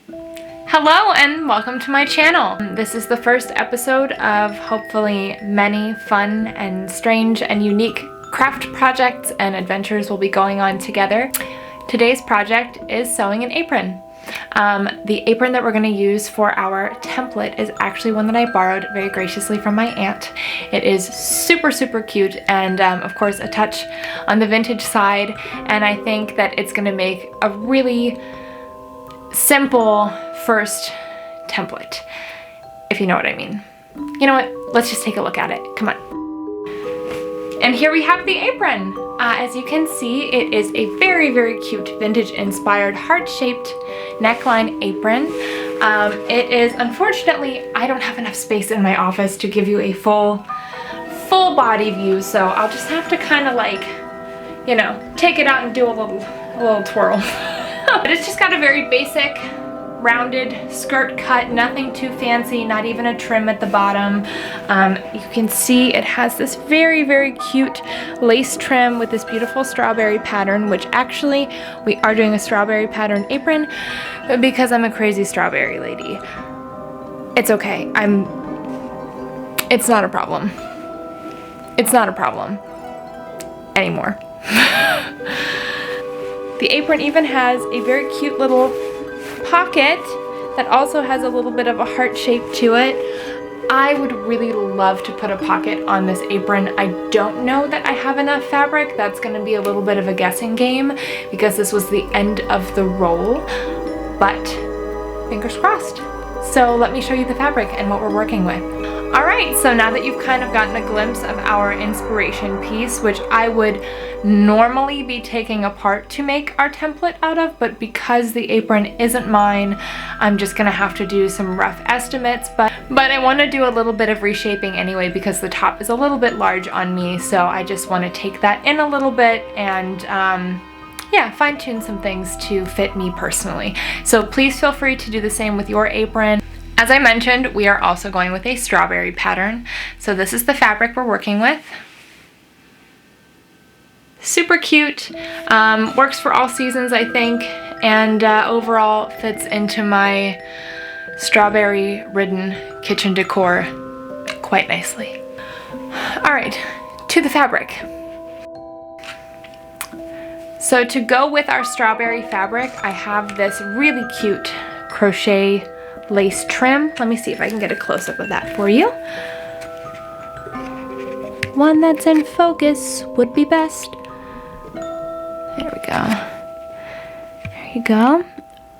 Hello and welcome to my channel. This is the first episode of hopefully many fun and strange and unique craft projects and adventures we'll be going on together. Today's project is sewing an apron. The apron that we're going to use for our template is actually one that I borrowed very graciously from my aunt. It is super cute and of course a touch on the vintage side, and I think that it's going to make a really simple first template, if you know what I mean. You know what? Let's just take a look at it. Come on. And here we have the apron. As you can see, it is a very cute vintage inspired heart-shaped neckline apron. It is, unfortunately, I don't have enough space in my office to give you a full body view, so I'll just have to kind of like, you know, take it out and do a little twirl. But it's just got a very basic rounded skirt cut, nothing too fancy, not even a trim at the bottom. You can see it has this very cute lace trim with this beautiful strawberry pattern, which actually we are doing a strawberry pattern apron, but because I'm a crazy strawberry lady, it's okay. It's not a problem. It's not a problem anymore. The apron even has a very cute little pocket that also has a little bit of a heart shape to it. I would really love to put a pocket on this apron. I don't know that I have enough fabric. That's going to be a little bit of a guessing game because this was the end of the roll, but fingers crossed. So let me show you the fabric and what we're working with. Alright, so now that you've kind of gotten a glimpse of our inspiration piece, which I would normally be taking apart to make our template out of, but because the apron isn't mine, I'm just gonna have to do some rough estimates, but I want to do a little bit of reshaping anyway because the top is a little bit large on me, so I just want to take that in a little bit and yeah, fine-tune some things to fit me personally. So please feel free to do the same with your apron. As I mentioned, we are also going with a strawberry pattern. So this is the fabric we're working with. Super cute, works for all seasons I think, and overall fits into my strawberry ridden kitchen decor quite nicely. Alright, to the fabric. So to go with our strawberry fabric, I have this really cute crochet lace trim. Let me see if I can get a close-up of that for you. One that's in focus would be best. There we go. There you go.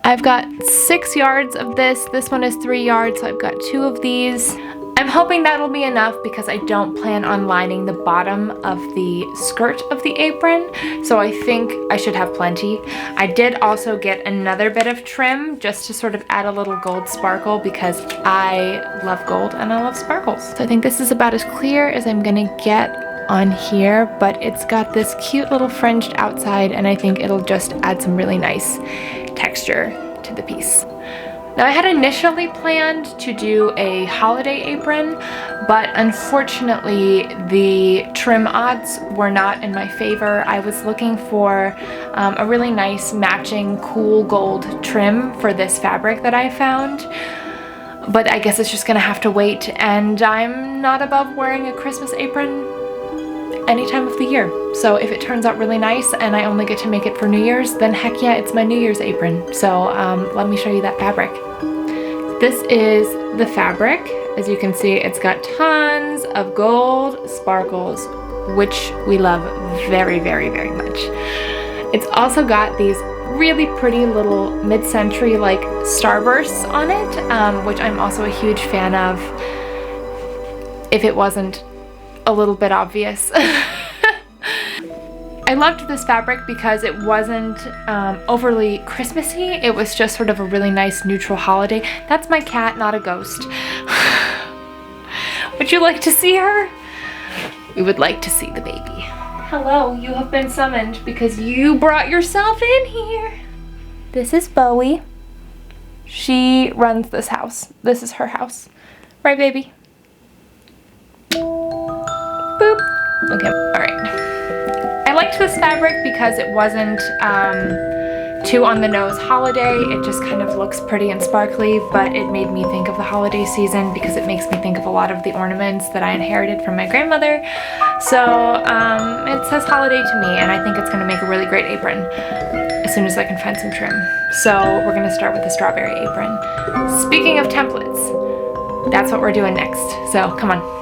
I've got 6 yards of this. This one is 3 yards, so I've got 2 of these. I'm hoping that'll be enough because I don't plan on lining the bottom of the skirt of the apron, so I think I should have plenty. I did also get another bit of trim just to sort of add a little gold sparkle because I love gold and I love sparkles. So I think this is about as clear as I'm gonna get on here, but it's got this cute little fringed outside and I think it'll just add some really nice texture to the piece. Now I had initially planned to do a holiday apron, but unfortunately the trim odds were not in my favor. I was looking for a really nice matching cool gold trim for this fabric that I found, but I guess it's just gonna have to wait, and I'm not above wearing a Christmas apron any time of the year. So if it turns out really nice and I only get to make it for New Year's, then heck yeah, it's my New Year's apron. So let me show you that fabric. This is the fabric. As you can see, it's got tons of gold sparkles, which we love very much. It's also got these really pretty little mid-century like starbursts on it, which I'm also a huge fan of, if it wasn't a little bit obvious. I loved this fabric because it wasn't overly Christmassy. It was just sort of a really nice neutral holiday. That's my cat, not a ghost. Would you like to see her? We would like to see the baby. Hello, you have been summoned because you brought yourself in here. This is Bowie. She runs this house. This is her house. Right, baby? Boop. Okay, all right. I liked this fabric because it wasn't too on the nose holiday. It just kind of looks pretty and sparkly, but it made me think of the holiday season because it makes me think of a lot of the ornaments that I inherited from my grandmother. So it says holiday to me, and I think it's gonna make a really great apron as soon as I can find some trim. So we're gonna start with the strawberry apron. Speaking of templates, that's what we're doing next. So come on.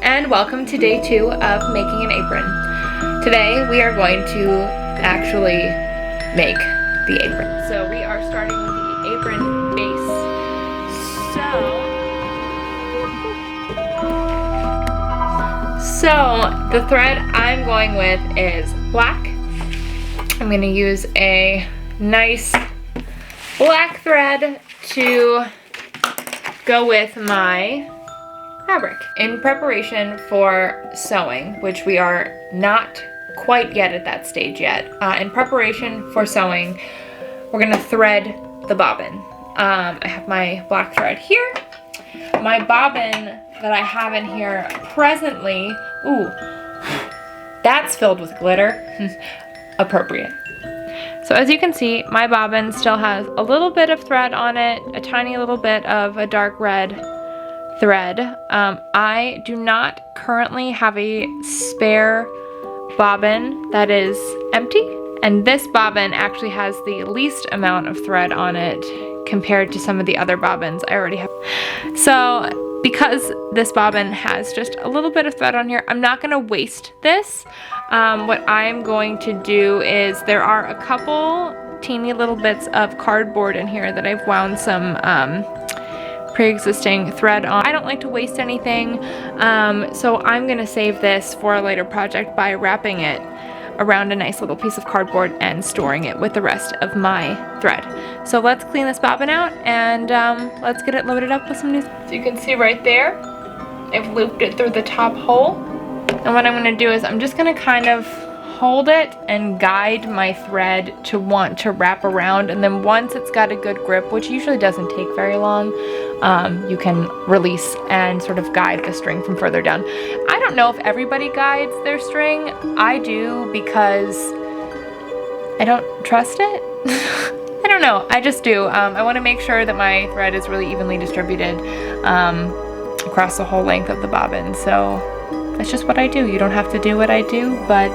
And welcome to day 2 of making an apron. Today we are going to actually make the apron. So we are starting with the apron base. So the thread I'm going with is black. I'm going to use a nice black thread to go with my fabric. In preparation for sewing, which we are not quite yet at that stage yet, in preparation for sewing, we're gonna thread the bobbin. I have my black thread here. My bobbin that I have in here presently, ooh, that's filled with glitter, appropriate. So as you can see, my bobbin still has a little bit of thread on it, a tiny little bit of a dark red thread. I do not currently have a spare bobbin that is empty, and this bobbin actually has the least amount of thread on it compared to some of the other bobbins I already have. So because this bobbin has just a little bit of thread on here, I'm not gonna waste this. What I'm going to do is, there are a couple teeny little bits of cardboard in here that I've wound some pre-existing thread on. I don't like to waste anything, so I'm gonna save this for a later project by wrapping it around a nice little piece of cardboard and storing it with the rest of my thread. So let's clean this bobbin out and let's get it loaded up with some new. So you can see right there, I've looped it through the top hole. And what I'm gonna do is I'm just gonna kind of hold it and guide my thread to want to wrap around, and then once it's got a good grip, which usually doesn't take very long, you can release and sort of guide the string from further down. I don't know if everybody guides their string. I do, because I don't trust it. I don't know, I just do. I want to make sure that my thread is really evenly distributed across the whole length of the bobbin, so that's just what I do. You don't have to do what I do, but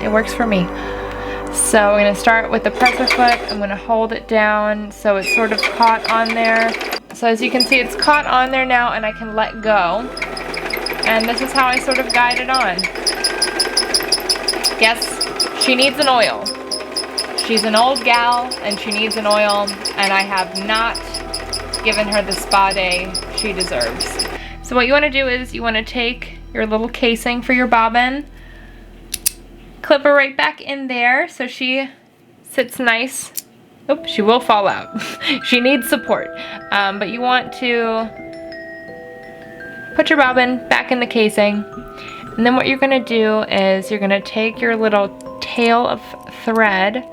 it works for me. So I'm gonna start with the presser foot. I'm gonna hold it down so it's sort of caught on there. So as you can see, it's caught on there now, and I can let go. And this is how I sort of guide it on. Yes, she needs an oil. She's an old gal and she needs an oil, and I have not given her the spa day she deserves. So what you wanna do is you wanna take your little casing for your bobbin, clip her right back in there so she sits nice. Oops, she will fall out. She needs support. But you want to put your bobbin back in the casing, and then what you're gonna do is you're gonna take your little tail of thread.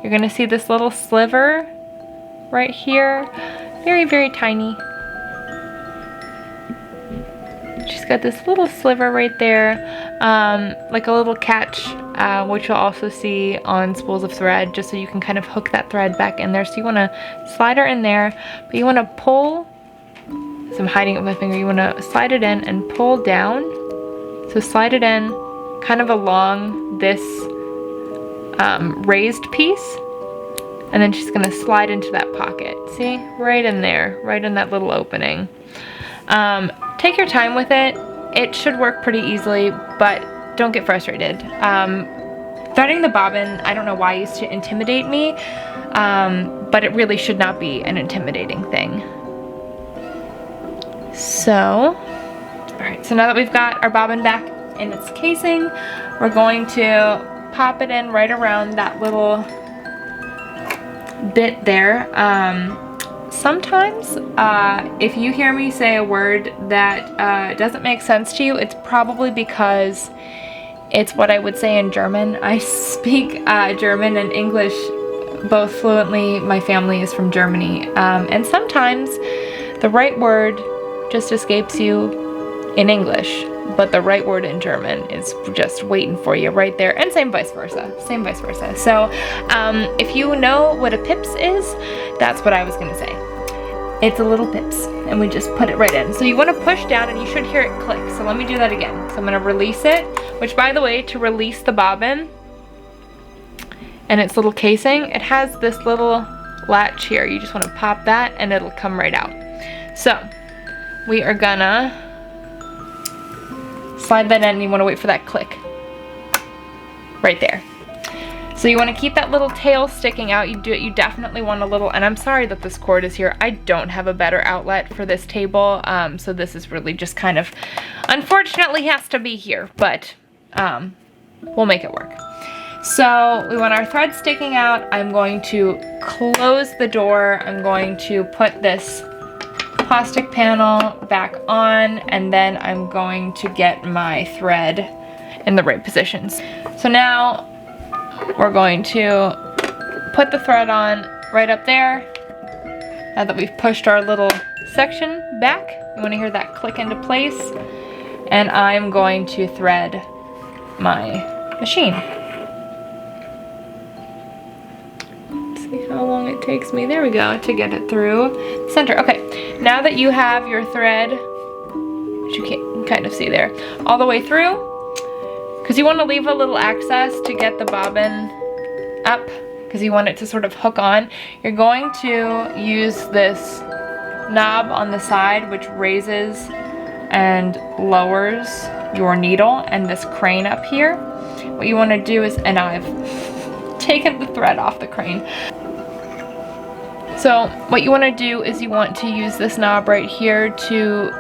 You're gonna see this little sliver right here, very, very tiny. She's got this little sliver right there, like a little catch, which you'll also see on spools of thread, just so you can kind of hook that thread back in there. So you want to slide her in there, but you want to pull, so I'm hiding it with my finger, you want to slide it in and pull down. So slide it in kind of along this raised piece, and then she's going to slide into that pocket. See? Right in there, right in that little opening. Take your time with it. It should work pretty easily, but don't get frustrated. Threading the bobbin, I don't know why it used to intimidate me, but it really should not be an intimidating thing. So, all right, so now that we've got our bobbin back in its casing, we're going to pop it in right around that little bit there. Sometimes, if you hear me say a word that doesn't make sense to you, it's probably because it's what I would say in German. I speak German and English both fluently. My family is from Germany. And sometimes the right word just escapes you in English, but the right word in German is just waiting for you right there, and same vice versa, So if you know what a pips is, that's what I was gonna say. It's a little pips, and we just put it right in. So you wanna push down and you should hear it click. So let me do that again. So I'm gonna release it, which, by the way, to release the bobbin and its little casing, it has this little latch here. You just wanna pop that and it'll come right out. So we are gonna slide that in, and you want to wait for that click right there. So you want to keep that little tail sticking out. You definitely want a little, and I'm sorry that this cord is here. I don't have a better outlet for this table, so this is really just kind of, unfortunately, has to be here, but we'll make it work. So we want our thread sticking out. I'm going to close the door. I'm going to put this plastic panel back on, and then I'm going to get my thread in the right positions. So now we're going to put the thread on right up there, now that we've pushed our little section back. You want to hear that click into place. And I'm going to thread my machine. See how long it takes me. There we go, to get it through the center. Okay, now that you have your thread, which you can kind of see there, all the way through, because you want to leave a little access to get the bobbin up, because you want it to sort of hook on. You're going to use this knob on the side, which raises and lowers your needle, and this crane up here. What you want to do is, and I've taken the thread off the crane. So what you want to do is you want to use this knob right here to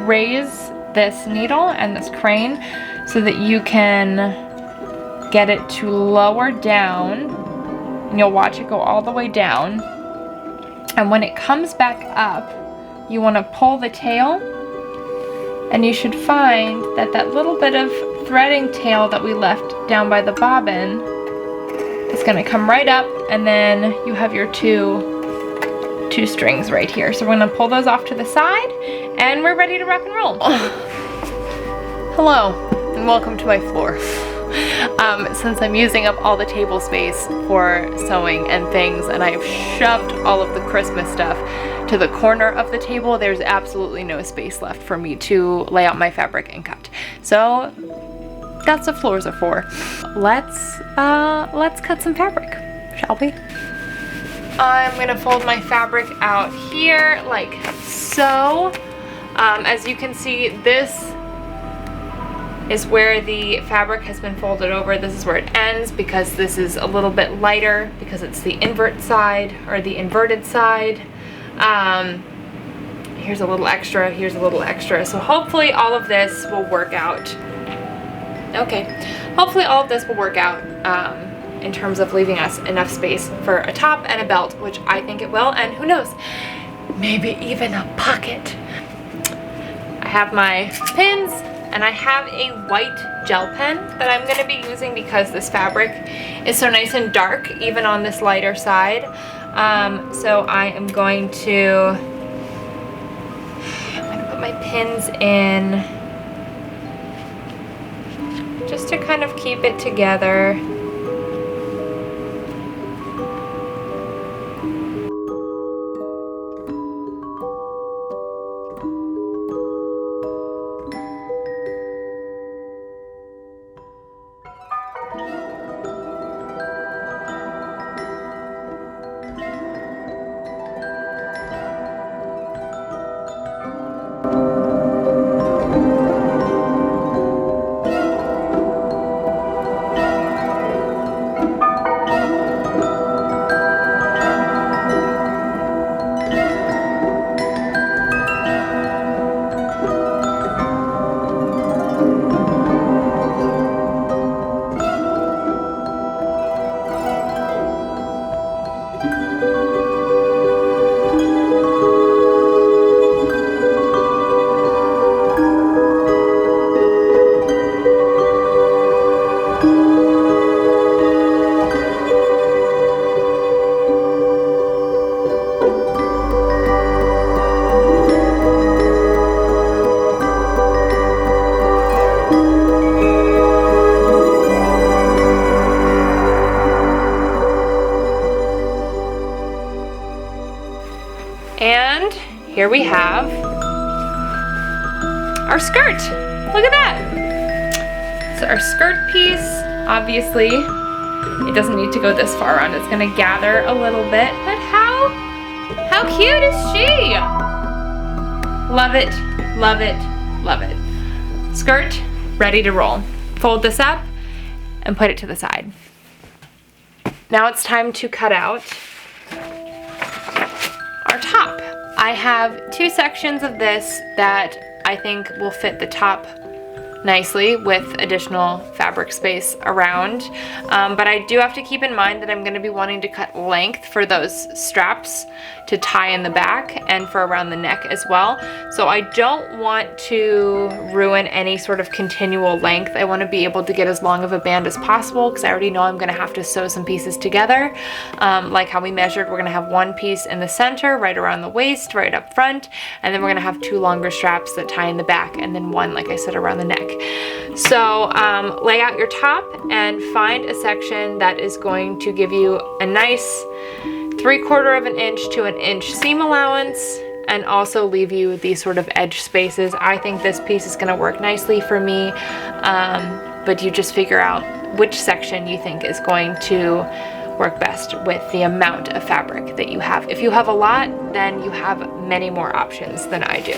raise this needle and this crane so that you can get it to lower down, and you'll watch it go all the way down. And when it comes back up, you want to pull the tail, and you should find that that little bit of threading tail that we left down by the bobbin is going to come right up, and then you have your two strings right here. So we're going to pull those off to the side, and we're ready to rock and roll. Hello, and welcome to my floor. Since I'm using up all the table space for sewing and things, and I've shoved all of the Christmas stuff to the corner of the table, there's absolutely no space left for me to lay out my fabric and cut. So that's what floors are for. Let's cut some fabric, shall we? I'm gonna fold my fabric out here like so. As you can see, this is where the fabric has been folded over. This is where it ends, because this is a little bit lighter because it's the invert side, or the inverted side. Here's a little extra, here's a little extra. So hopefully all of this will work out. Okay, hopefully all of this will work out in terms of leaving us enough space for a top and a belt, which I think it will, and who knows, maybe even a pocket. I have my pins, and I have a white gel pen that I'm going to be using because this fabric is so nice and dark, even on this lighter side. So I am going to put my pins in just to kind of keep it together. And here we have our skirt. Look at that. So our skirt piece, obviously, it doesn't need to go this far around. It's gonna gather a little bit, but how cute is she? Love it, love it, love it. Skirt, ready to roll. Fold this up and put it to the side. Now it's time to cut out our top. I have two sections of this that I think will fit the top nicely with additional fabric space around. But I do have to keep in mind that I'm going to be wanting to cut length for those straps to tie in the back and for around the neck as well. So I don't want to ruin any sort of continual length. I want to be able to get as long of a band as possible because I already know I'm going to have to sew some pieces together. Like how we measured, we're going to have one piece in the center, right around the waist, right up front, and then we're going to have two longer straps that tie in the back, and then one, like I said, around the neck. So lay out your top and find a section that is going to give you a nice 3/4 of an inch to an inch seam allowance, and also leave you these sort of edge spaces. I think this piece is going to work nicely for me, but you just figure out which section you think is going to work best with the amount of fabric that you have. If you have a lot, then you have many more options than I do.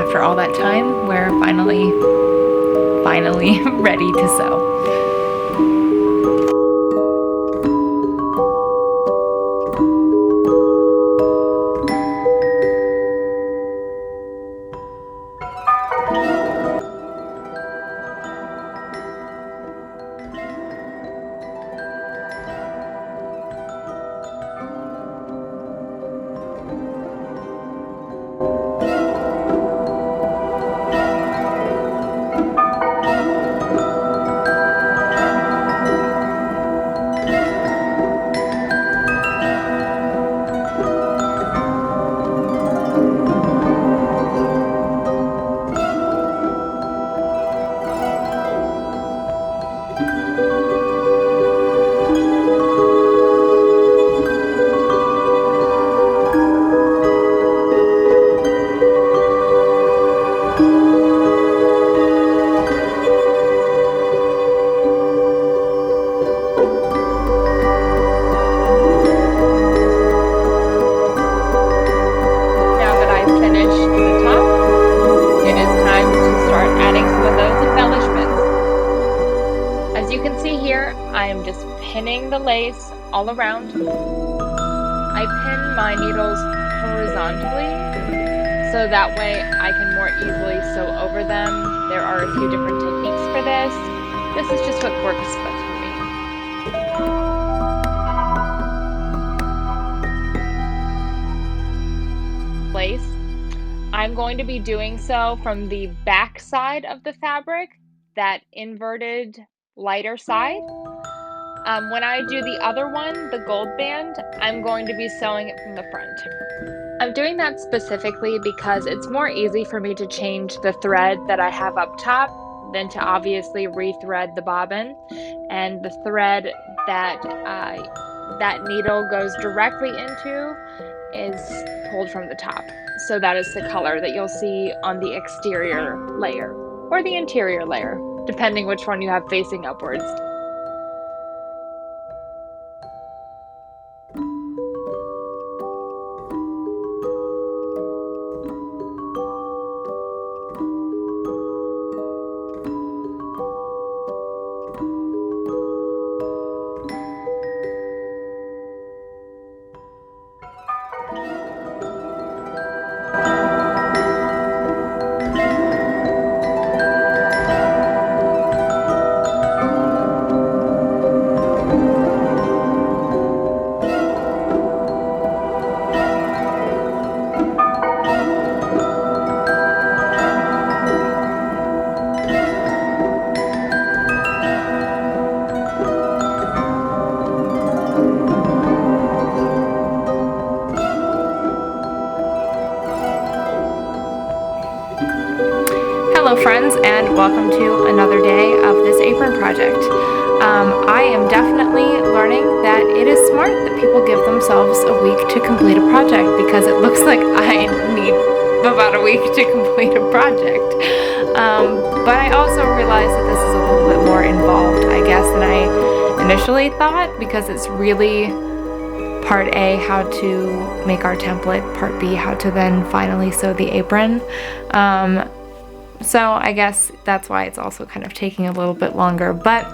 after all that time, we're finally ready to sew. I'm just pinning the lace all around. I pin my needles horizontally so that way I can more easily sew over them. There are a few different techniques for this. This is just what works best for me. Lace. I'm going to be doing so from the back side of the fabric, that inverted lighter side. When I do the other one, the gold band, I'm going to be sewing it from the front. I'm doing that specifically because it's more easy for me to change the thread that I have up top than to obviously rethread the bobbin. And the thread that that needle goes directly into is pulled from the top. So that is the color that you'll see on the exterior layer or the interior layer, depending which one you have facing upwards. Hello friends, and welcome to another day of this apron project. I am definitely learning that it is smart that people give themselves a week to complete a project, because it looks like I need about a week to complete a project. But I also realize that this is a little bit more involved, I guess, than I initially thought, because it's really part A, how to make our template, part B, how to then finally sew the apron. So I guess that's why it's also kind of taking a little bit longer, but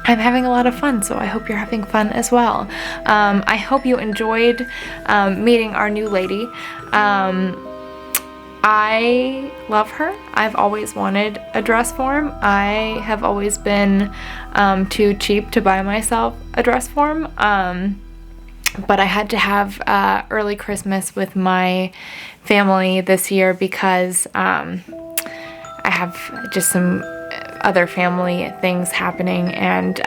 I'm having a lot of fun, so I hope you're having fun as well. I hope you enjoyed meeting our new lady. I love her. I've always wanted a dress form. I have always been too cheap to buy myself a dress form. But I had to have early Christmas with my family this year because I have just some other family things happening, and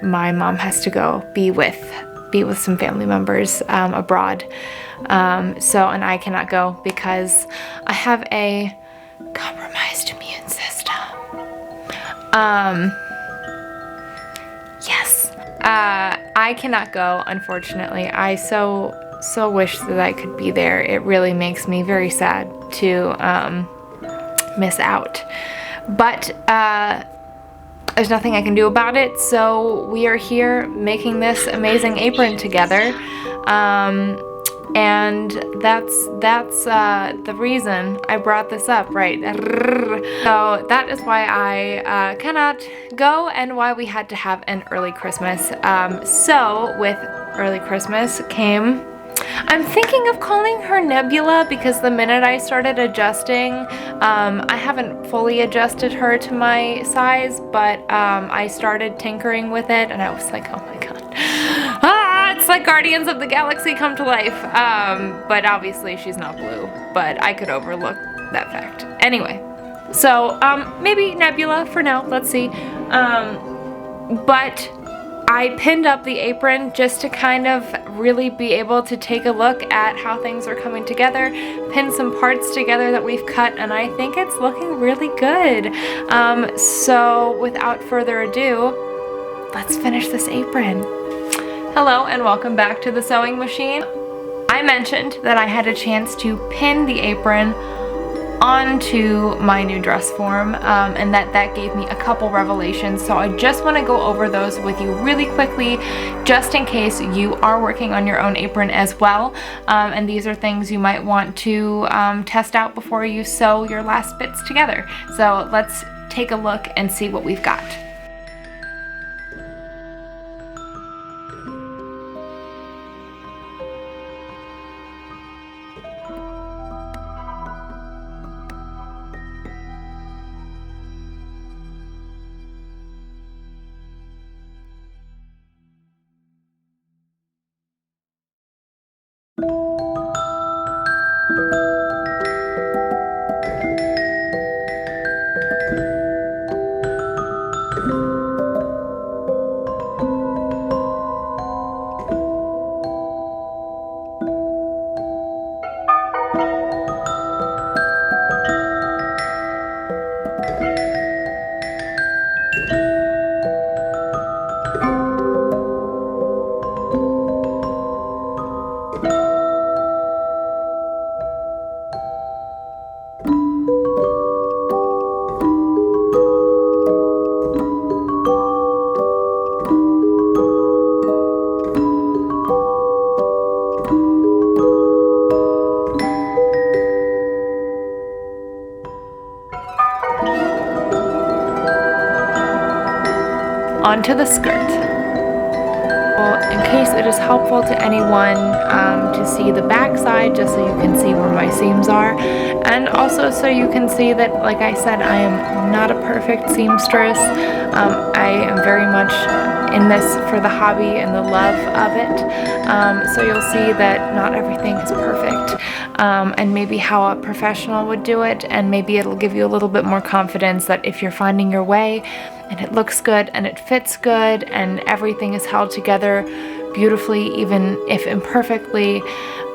my mom has to go be with some family members abroad. And I cannot go because I have a compromised immune system. Yes. I cannot go, unfortunately. I so wish that I could be there. It really makes me very sad to miss out. But there's nothing I can do about it, so we are here making this amazing apron together. and that's the reason I brought this up, right? So that is why I cannot go, and why we had to have an early Christmas. So with early Christmas came, I'm thinking of calling her Nebula, because the minute I started adjusting, I haven't fully adjusted her to my size, but I started tinkering with it, and I was like, oh my god. It's like Guardians of the Galaxy come to life. But obviously she's not blue, but I could overlook that fact. Anyway, so maybe Nebula for now, let's see. But I pinned up the apron just to kind of really be able to take a look at how things are coming together, pin some parts together that we've cut, and I think it's looking really good. So without further ado, let's finish this apron. Hello and welcome back to the sewing machine. I mentioned that I had a chance to pin the apron onto my new dress form, and that gave me a couple revelations, so I just want to go over those with you really quickly, just in case you are working on your own apron as well, and these are things you might want to test out before you sew your last bits together. So let's take a look and see what we've got. Onto the skirt. Well, in case it is helpful to anyone to see the back side, just so you can see where my seams are, and also so you can see that, like I said, I am not a perfect seamstress. I am very much in this for the hobby and the love of it, so you'll see that not everything is perfect, and maybe how a professional would do it, and maybe it'll give you a little bit more confidence that if you're finding your way and it looks good and it fits good and everything is held together beautifully, even if imperfectly,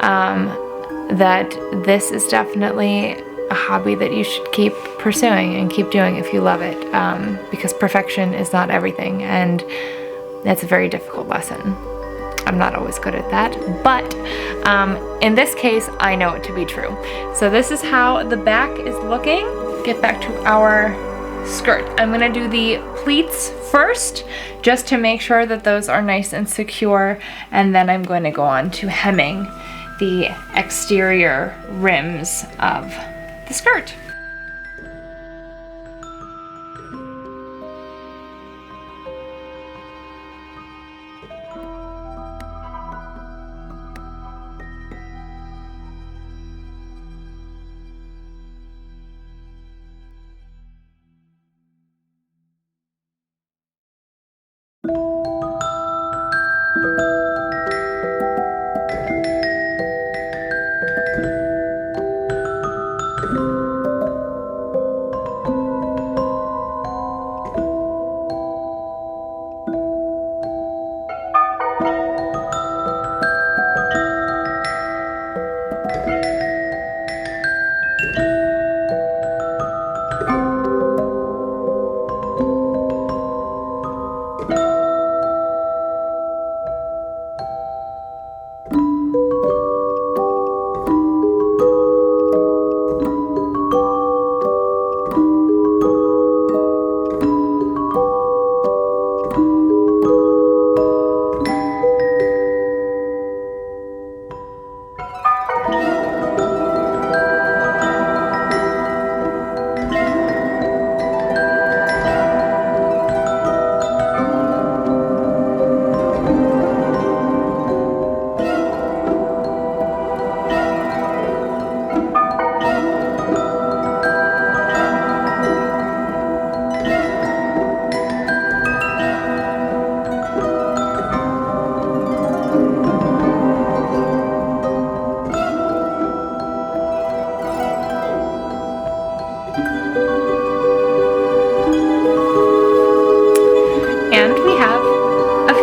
that this is definitely a hobby that you should keep pursuing and keep doing if you love it, because perfection is not everything, and that's a very difficult lesson. I'm not always good at that, but in this case, I know it to be true. So this is how the back is looking. Get back to our skirt. I'm gonna do the pleats first, just to make sure that those are nice and secure, and then I'm going to go on to hemming the exterior rims of the skirt.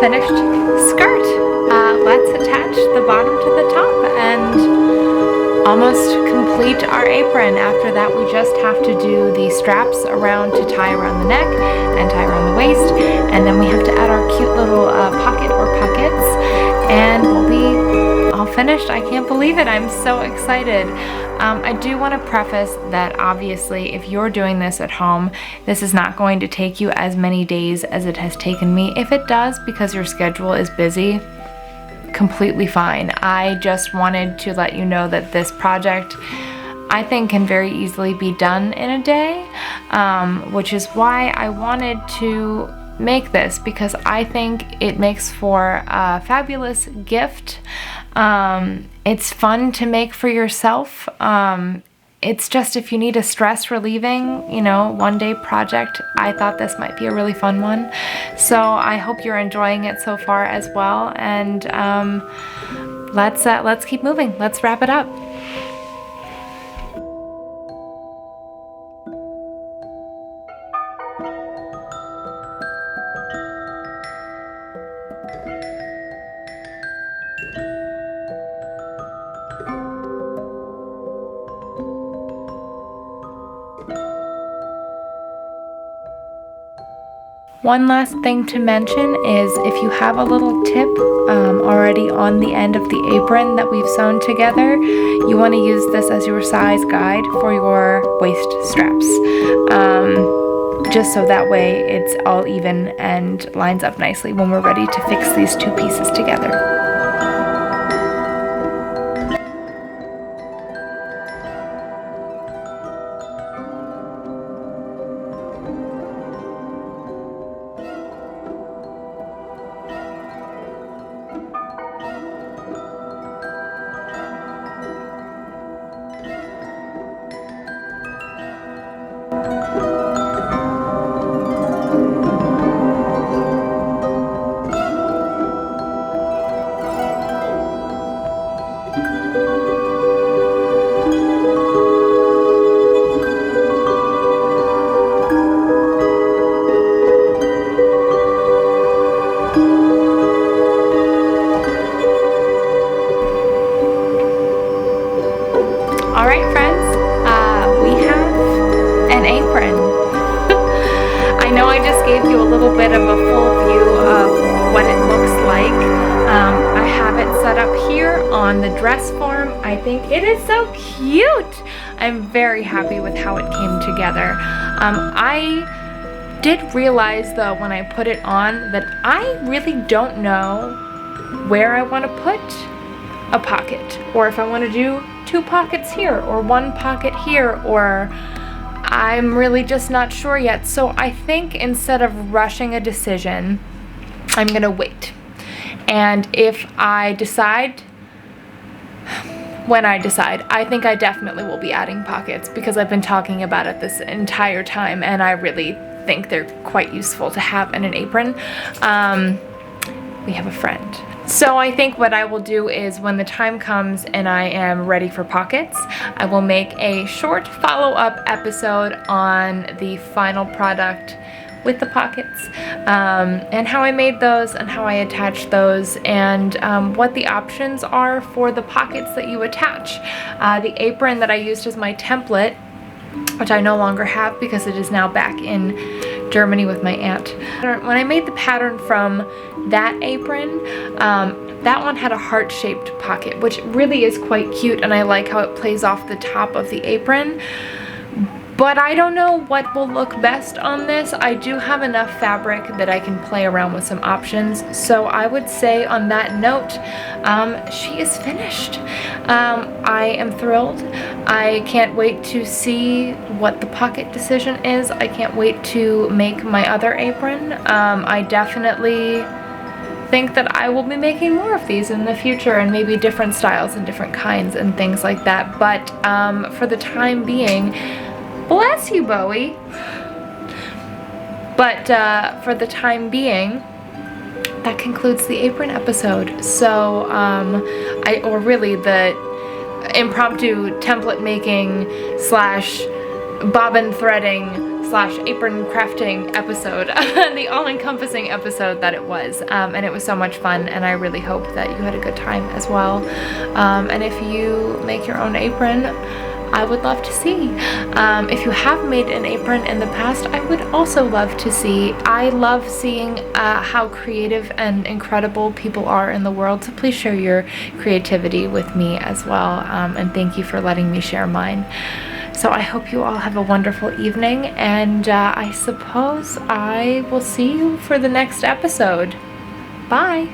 finished skirt. Let's attach the bottom to the top and almost complete our apron. After that, we just have to do the straps around to tie around the neck and tie around the waist, and then we have to add our cute little pocket or pockets, and we'll be all finished. I can't believe it. I'm so excited. I do want to preface that obviously if you're doing this at home, this is not going to take you as many days as it has taken me. If it does because your schedule is busy, completely fine. I just wanted to let you know that this project I think can very easily be done in a day, which is why I wanted to make this, because I think it makes for a fabulous gift. It's fun to make for yourself. It's just if you need a stress relieving, one day project, I thought this might be a really fun one. So I hope you're enjoying it so far as well. And let's keep moving. Let's wrap it up. One last thing to mention is if you have a little tip already on the end of the apron that we've sewn together, you want to use this as your size guide for your waist straps. Just so that way it's all even and lines up nicely when we're ready to fix these two pieces together. Alright friends, we have an apron. I know I just gave you a little bit of a full view of what it looks like. I have it set up here on the dress form. I think it is so cute. I'm very happy with how it came together. I did realize though when I put it on that I really don't know where I want to put a pocket, or if I want to do 2 pockets here or 1 pocket here, or I'm really just not sure yet. So I think instead of rushing a decision, I'm gonna wait. And if I decide, when I decide, I think I definitely will be adding pockets because I've been talking about it this entire time and I really think they're quite useful to have in an apron. We have a friend. So I think what I will do is when the time comes and I am ready for pockets, I will make a short follow-up episode on the final product with the pockets, and how I made those and how I attached those, and what the options are for the pockets that you attach. The apron that I used as my template, which I no longer have because it is now back in Germany with my aunt. When I made the pattern from that apron, that one had a heart-shaped pocket, which really is quite cute, and I like how it plays off the top of the apron. But I don't know what will look best on this. I do have enough fabric that I can play around with some options. So I would say on that note, she is finished. I am thrilled. I can't wait to see what the pocket decision is. I can't wait to make my other apron. I definitely think that I will be making more of these in the future, and maybe different styles and different kinds and things like that. But for the time being, bless you, Bowie. But for the time being, that concludes the apron episode. So, or really the impromptu template making / bobbin threading apron crafting episode, the all-encompassing episode that it was. And it was so much fun, and I really hope that you had a good time as well. And if you make your own apron, I would love to see. If you have made an apron in the past, I would also love to see. I love seeing how creative and incredible people are in the world, so please share your creativity with me as well. And thank you for letting me share mine. So I hope you all have a wonderful evening, and I suppose I will see you for the next episode. Bye.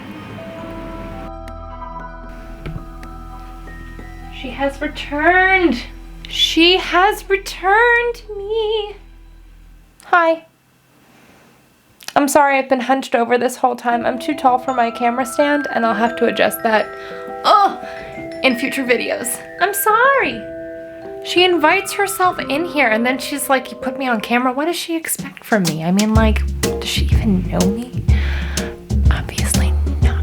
She has returned. She has returned me. Hi. I'm sorry I've been hunched over this whole time. I'm too tall for my camera stand, and I'll have to adjust that in future videos. I'm sorry. She invites herself in here, and then she's like, you put me on camera? What does she expect from me? I mean, like, does she even know me? Obviously not.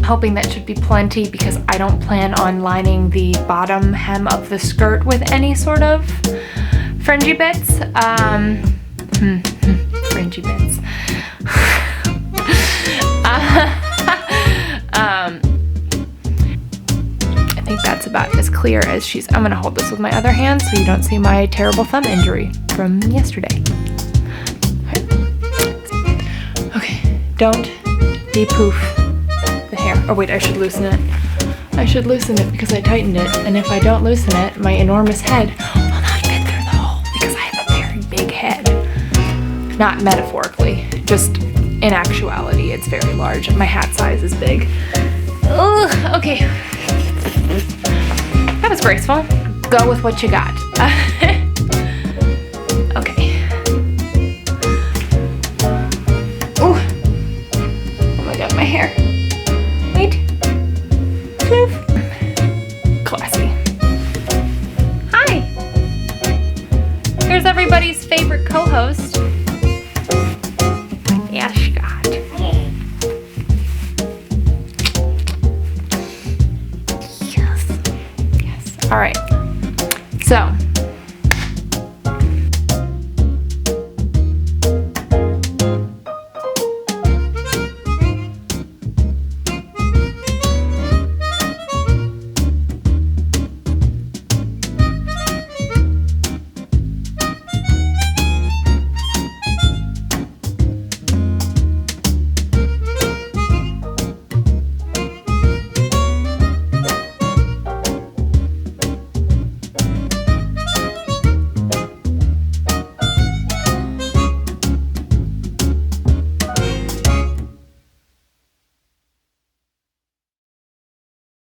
Hoping that should be plenty, because I don't plan on lining the bottom hem of the skirt with any sort of fringy bits. Fringy bits. I think that's about as clear as she's. I'm gonna hold this with my other hand so you don't see my terrible thumb injury from yesterday. Okay, don't de-poof the hair. Oh wait, I should loosen it. I should loosen it because I tightened it, and if I don't loosen it, my enormous head will not fit through the hole because I have a very big head. Not metaphorically, just in actuality, it's very large. My hat size is big. Ugh, okay. That was graceful. Go with what you got. Okay. Ooh. Oh my god, my hair. Wait. Classy. Hi. Here's everybody's favorite co-host. Yes, God. Yes. Yes. All right. So,